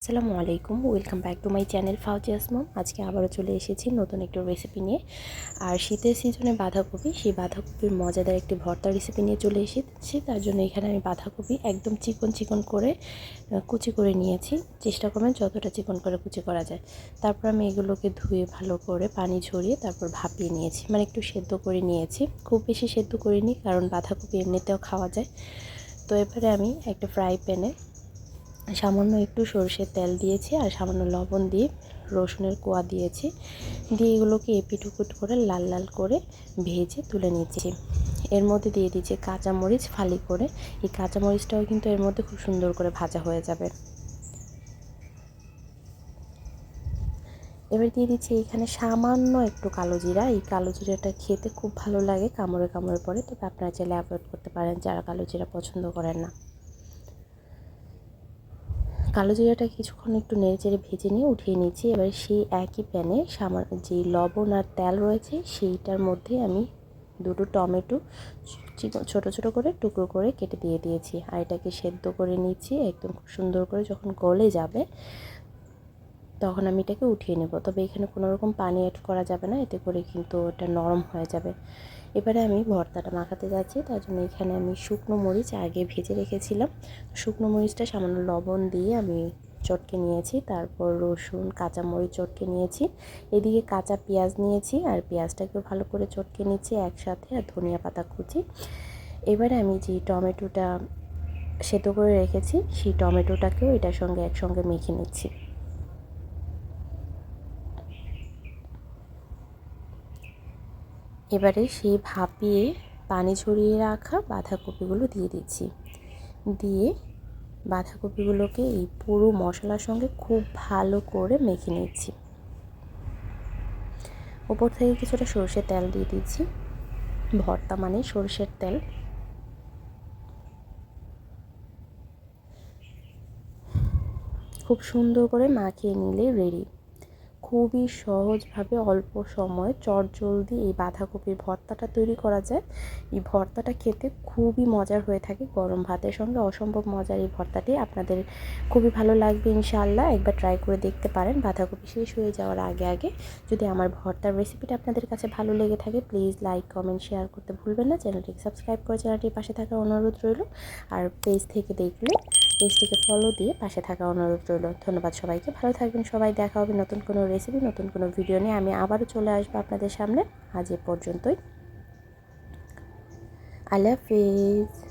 আসসালামু আলাইকুম, welcome back to my channel Fauzia's mom. আজকে আবারও চলে এসেছি নতুন একটু রেসিপি নিয়ে। আর শীতের সিজনে বাঁধাকপি, সেই বাঁধাকপির মজাদার একটি ভর্তা রেসিপি নিয়ে চলে এসেছি। তার জন্য এখানে আমি বাঁধাকপি একদম চিকন চিকন করে কুচি করে নিয়েছি। চেষ্টা করবেন যতটা চিকন করে কুচি করা যায়। তারপর আমি এগুলোকে ধুয়ে ভালো করে পানি ঝরিয়ে তারপর ভাপিয়ে নিয়েছি, মানে একটু সেদ্ধ করে নিয়েছি। খুব বেশি সেদ্ধ করিনি, কারণ বাঁধাকপি এমনিতেও খাওয়া যায়। তো এবারে আমি একটা ফ্রাই প্যানে সামান্য একটু সরষের তেল দিয়েছি আর সামান্য লবণ দিয়ে রসুনের কোয়া দিয়েছি। দিয়ে এগুলোকে এপিট ওপিট করে লাল লাল করে ভেজে তুলে নিচ্ছি। এর মধ্যে দিয়ে দিচ্ছি কাঁচামরিচ ফালি করে। এই কাঁচামরিচটাও কিন্তু এর মধ্যে খুব সুন্দর করে ভাজা হয়ে যাবে। এবার দিয়ে দিচ্ছি এখানে সামান্য একটু কালো জিরা। এই কালো জিরাটা খেতে খুব ভালো লাগে কামড়ে কামড়ে পড়ে, তবে আপনারা চাইলে অ্যাভয়েড করতে পারেন যারা কালো জিরা পছন্দ করেন না। কালো জিরাটা কিছুক্ষণ একটু নেড়েচেড়ে ভেজে নিয়ে উঠিয়ে নিচ্ছি। এবার সেই একই প্যানে যে লবণ আর তেল রয়েছে সেইটার মধ্যে আমি দুটো টমেটো ছোট ছোট করে টুকরো করে কেটে দিয়ে দিয়েছি। আর এটাকে সেদ্ধ করে নিচ্ছি একদম খুব সুন্দর করে। যখন গলে যাবে তখন আমি এটাকে উঠিয়ে নেব। তবে এখানে কোনো রকম পানি অ্যাড করা যাবে না, এতে করে কিন্তু ওটা নরম হয়ে যাবে। এবারে আমি ভর্তাটা মাখাতে যাচ্ছি। তার জন্য এখানে আমি শুকনো মরিচ আগে ভেজে রেখেছিলাম। শুকনো মরিচটা সামান্য লবণ দিয়ে আমি চটকে নিয়েছি। তারপর রসুন কাঁচামরিচ চটকে নিয়েছি। এদিকে কাঁচা পেঁয়াজ নিয়েছি আর পেঁয়াজটাকেও ভালো করে চটকে নিচ্ছি একসাথে, আর ধনিয়া পাতা কুচি। এবারে আমি যে টমেটোটা সেদ্ধ করে রেখেছি সেই টমেটোটাকেও এটার সঙ্গে একসঙ্গে মেখে নিচ্ছি। এবারে সেই ভাপিয়ে পানি ঝরিয়ে রাখা বাঁধাকপিগুলো দিয়ে দিচ্ছি। দিয়ে বাঁধাকপিগুলোকে এই পুরো মশলার সঙ্গে খুব ভালো করে মেখে নিচ্ছি। ওপর থেকে কিছুটা সরষের তেল দিয়ে দিচ্ছি। ভর্তা মানে সরষের তেল। খুব সুন্দর করে মাখিয়ে নিলে রেডি। খুবই সহজভাবে অল্প সময়ে চটজলদি এই বাঁধাকপির ভর্তাটা তৈরি করা যায়। এই ভর্তাটা খেতে খুবই মজার হয়ে থাকে গরম ভাতের সঙ্গে। অসম্ভব মজার এই ভর্তাটি আপনাদের খুবই ভালো লাগবে ইনশাআল্লাহ। একবার ট্রাই করে দেখতে পারেন বাঁধাকপি শেষ হয়ে যাওয়ার আগে আগে। যদি আমার ভর্তার রেসিপিটা আপনাদের কাছে ভালো লেগে থাকে প্লিজ লাইক কমেন্ট শেয়ার করতে ভুলবেন না। চ্যানেলটিকে সাবস্ক্রাইব করে চ্যানেলটির পাশে থাকার অনুরোধ রইল। আর পেজটিকে ফলো দিয়ে পাশে থাকা অনুরোধ রইল। ধন্যবাদ সবাইকে, ভালো থাকবেন সবাই। দেখা হবে নতুন কোনো রেসিপি নতুন কোনো ভিডিও নিয়ে। আমি আবারও চলে আসবো আপনাদের সামনে। আজ এ পর্যন্তই। আল্লাহ হাফেজ।